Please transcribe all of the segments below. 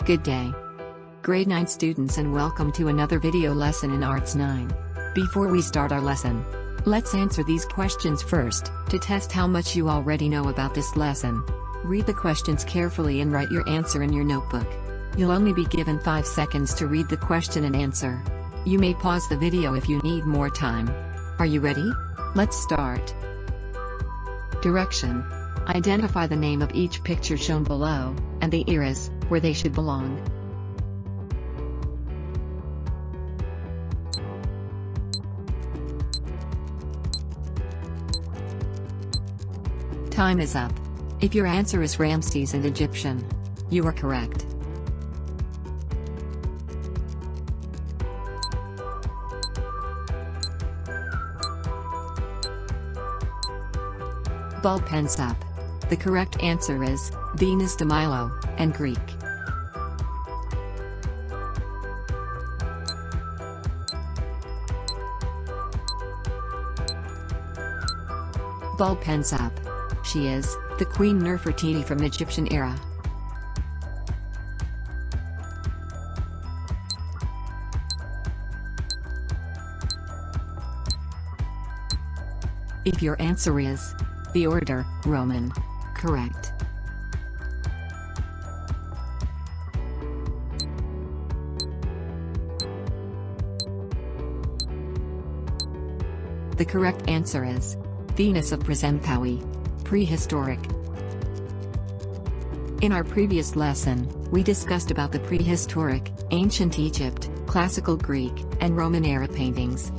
Good day, Grade 9 students, and welcome to another video lesson in Arts 9. Before we start our lesson, let's answer these questions first, to test how much you already know about this lesson. Read the questions carefully and write your answer in your notebook. You'll only be given 5 seconds to read the question and answer. You may pause the video if you need more time. Are you ready? Let's start. Direction. Identify the name of each picture shown below, and the eras, where they should belong. Time is up. If your answer is Ramses and Egyptian, you are correct. Ball pens up. The correct answer is Venus de Milo, and Greek. Ball pens up. She is the Queen Nefertiti from Egyptian era. If your answer is the order, Roman, correct. The correct answer is Venus of Brassempouy, prehistoric. In our previous lesson, we discussed about the prehistoric, ancient Egypt, classical Greek, and Roman era paintings.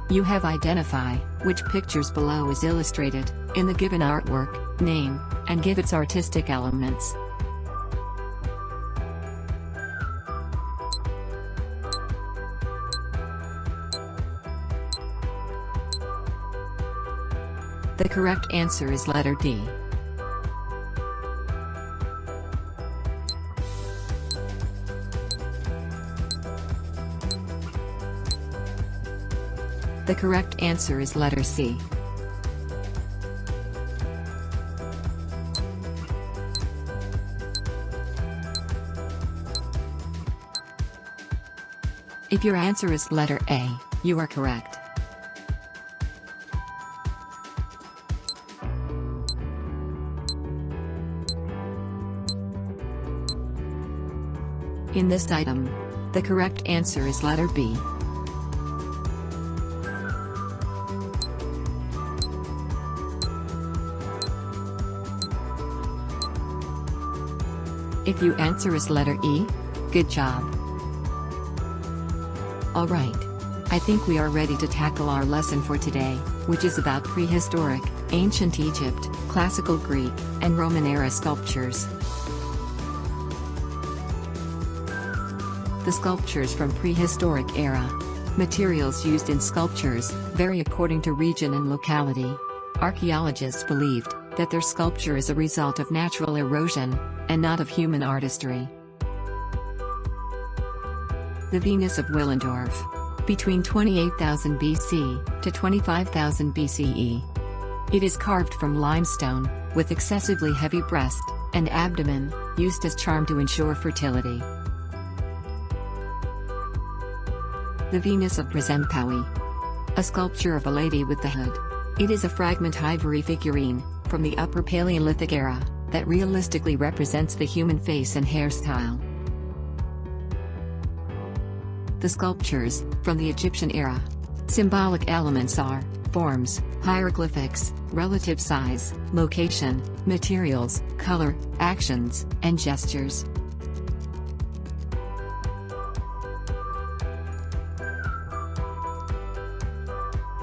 You have identified which pictures below is illustrated in the given artwork, name, and give its artistic elements. The correct answer is letter D. The correct answer is letter C. If your answer is letter A, you are correct. In this item, the correct answer is letter B. If your answer is letter E, good job. Alright. I think we are ready to tackle our lesson for today, which is about prehistoric, ancient Egypt, classical Greek, and Roman era sculptures. The sculptures from prehistoric era. Materials used in sculptures vary according to region and locality. Archaeologists believed that their sculpture is a result of natural erosion, and not of human artistry. The Venus of Willendorf. Between 28,000 BC to 25,000 BCE. It is carved from limestone, with excessively heavy breast and abdomen, used as charm to ensure fertility. The Venus of Brassempouy. A sculpture of a lady with the hood. It is a fragment ivory figurine, from the Upper Paleolithic era, that realistically represents the human face and hairstyle. The sculptures, from the Egyptian era. Symbolic elements are forms, hieroglyphics, relative size, location, materials, color, actions, and gestures.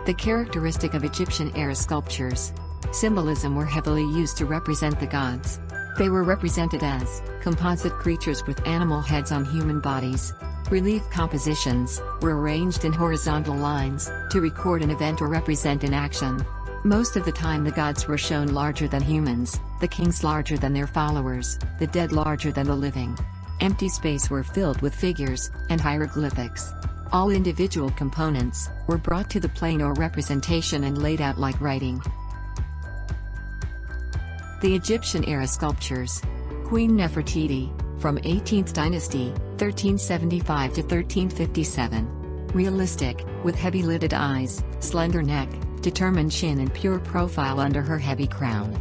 The characteristic of Egyptian-era sculptures. Symbolism were heavily used to represent the gods. They were represented as composite creatures with animal heads on human bodies. Relief compositions were arranged in horizontal lines to record an event or represent an action. Most of the time the gods were shown larger than humans, the kings larger than their followers, the dead larger than the living. Empty space were filled with figures and hieroglyphics. All individual components were brought to the plane or representation and laid out like writing. The Egyptian-era sculptures. Queen Nefertiti, from 18th dynasty, 1375 to 1357. Realistic, with heavy-lidded eyes, slender neck, determined chin and pure profile under her heavy crown.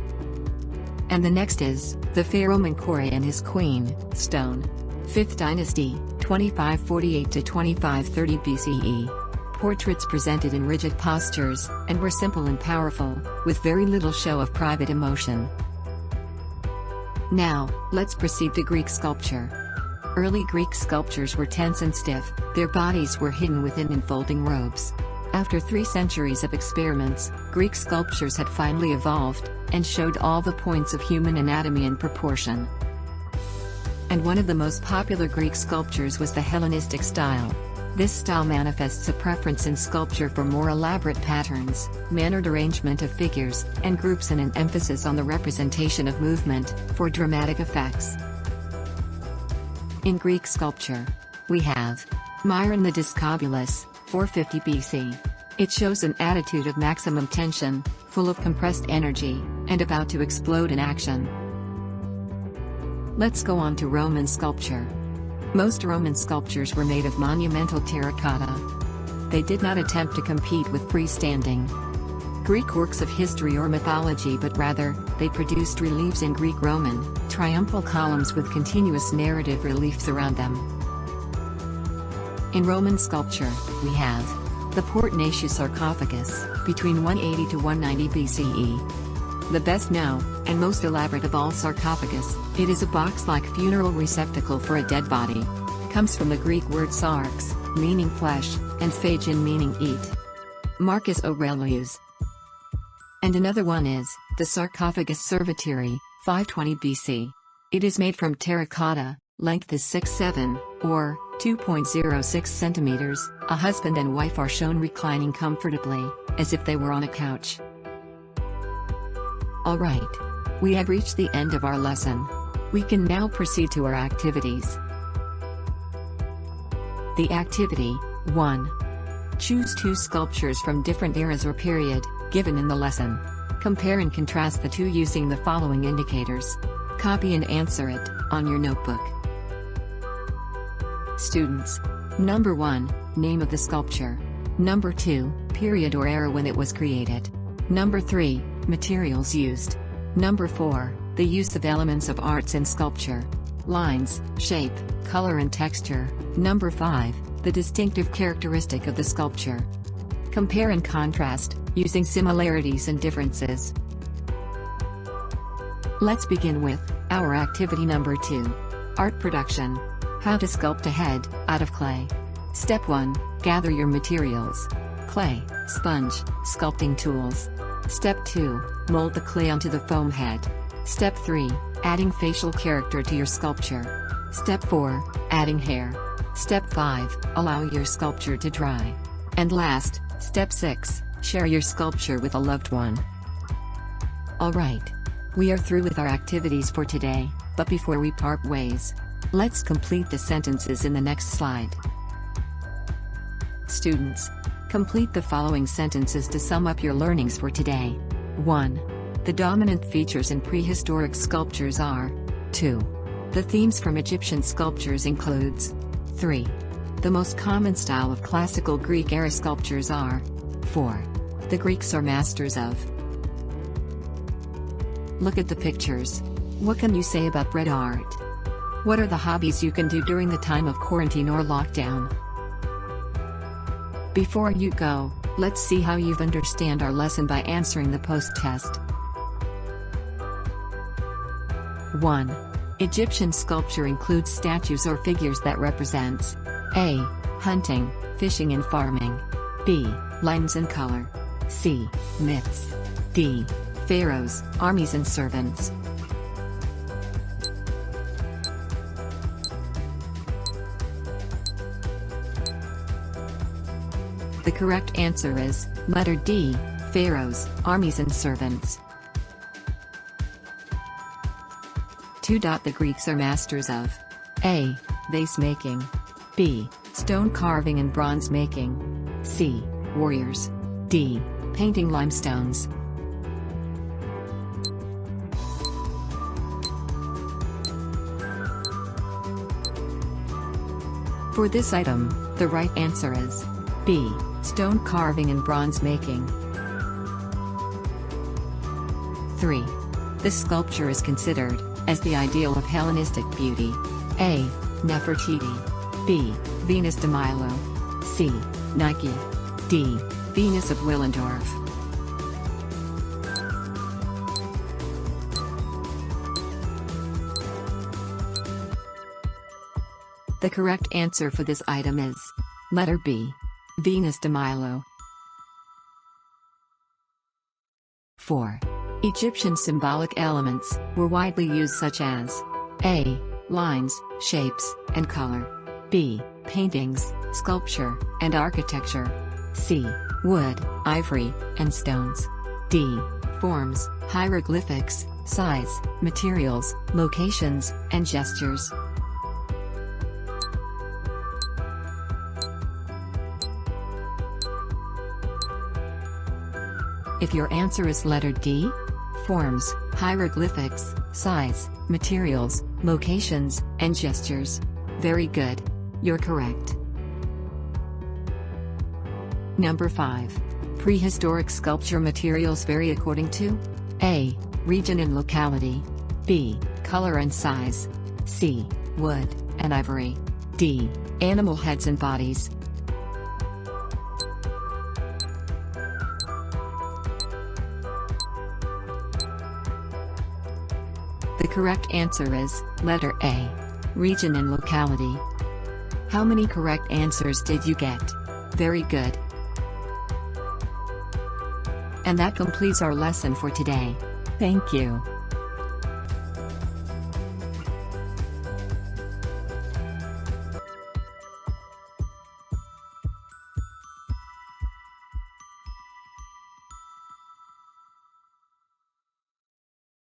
And the next is, the pharaoh Menkaure and his queen, stone. 5th dynasty, 2548 to 2530 BCE. Portraits presented in rigid postures, and were simple and powerful, with very little show of private emotion. Now, let's proceed to Greek sculpture. Early Greek sculptures were tense and stiff, their bodies were hidden within enfolding robes. After 3 centuries of experiments, Greek sculptures had finally evolved, and showed all the points of human anatomy and proportion. And one of the most popular Greek sculptures was the Hellenistic style. This style manifests a preference in sculpture for more elaborate patterns, mannered arrangement of figures, and groups, and an emphasis on the representation of movement, for dramatic effects. In Greek sculpture, we have Myron the Discobolus, 450 BC. It shows an attitude of maximum tension, full of compressed energy, and about to explode in action. Let's go on to Roman sculpture. Most Roman sculptures were made of monumental terracotta. They did not attempt to compete with freestanding Greek works of history or mythology, but rather, they produced reliefs in Greek-Roman, triumphal columns with continuous narrative reliefs around them. In Roman sculpture, we have the Portnacious sarcophagus, between 180 to 190 BCE. The best known, and most elaborate of all sarcophagus, it is a box-like funeral receptacle for a dead body. Comes from the Greek word sarx, meaning flesh, and phagein meaning eat. Marcus Aurelius. And another one is, the sarcophagus Servituri, 520 BC. It is made from terracotta, length is 6'7", or 2.06 centimeters. A husband and wife are shown reclining comfortably, as if they were on a couch. Alright. We have reached the end of our lesson. We can now proceed to our activities. The activity 1. Choose 2 sculptures from different eras or period, given in the lesson. Compare and contrast the 2 using the following indicators. Copy and answer it, on your notebook. Students. Number 1, name of the sculpture. Number 2, period or era when it was created. Number 3, materials used. Number 4, the use of elements of arts in sculpture. Lines, shape, color and texture. Number 5, the distinctive characteristic of the sculpture. Compare and contrast, using similarities and differences. Let's begin with our activity number 2. Art production. How to sculpt a head, out of clay. Step 1, gather your materials. Clay, sponge, sculpting tools. Step 2, mold the clay onto the foam head. Step 3, adding facial character to your sculpture. Step 4, adding hair. Step 5, allow your sculpture to dry. And last, Step 6, share your sculpture with a loved one. Alright. We are through with our activities for today, but before we part ways, let's complete the sentences in the next slide. Students, complete the following sentences to sum up your learnings for today. 1. The dominant features in prehistoric sculptures are. 2. The themes from Egyptian sculptures includes. 3. The most common style of classical Greek era sculptures are. 4. The Greeks are masters of. Look at the pictures. What can you say about bread art? What are the hobbies you can do during the time of quarantine or lockdown? Before you go, let's see how you've understand our lesson by answering the post-test. 1. Egyptian sculpture includes statues or figures that represents A. Hunting, fishing and farming. B. Lines and color. C. Myths. D. Pharaohs, armies and servants. The correct answer is, letter D, pharaohs, armies and servants. 2. The Greeks are masters of A. Vase making. B. Stone carving and bronze making. C. Warriors. D. Painting limestones. For this item, the right answer is B. Stone carving and bronze making. 3. This sculpture is considered as the ideal of Hellenistic beauty. A. Nefertiti. B. Venus de Milo. C. Nike. D. Venus of Willendorf. The correct answer for this item is letter B. Venus de Milo. 4. Egyptian symbolic elements were widely used such as A. Lines, shapes, and color. B. Paintings, sculpture, and architecture. C. Wood, ivory, and stones. D. Forms, hieroglyphics, size, materials, locations, and gestures. If your answer is letter D, forms, hieroglyphics, size, materials, locations, and gestures. Very good. You're correct. Number 5. Prehistoric sculpture materials vary according to A. Region and locality. B. Color and size. C. Wood and ivory. D. Animal heads and bodies. The correct answer is letter A. Region and locality. How many correct answers did you get? Very good. And that completes our lesson for today. Thank you.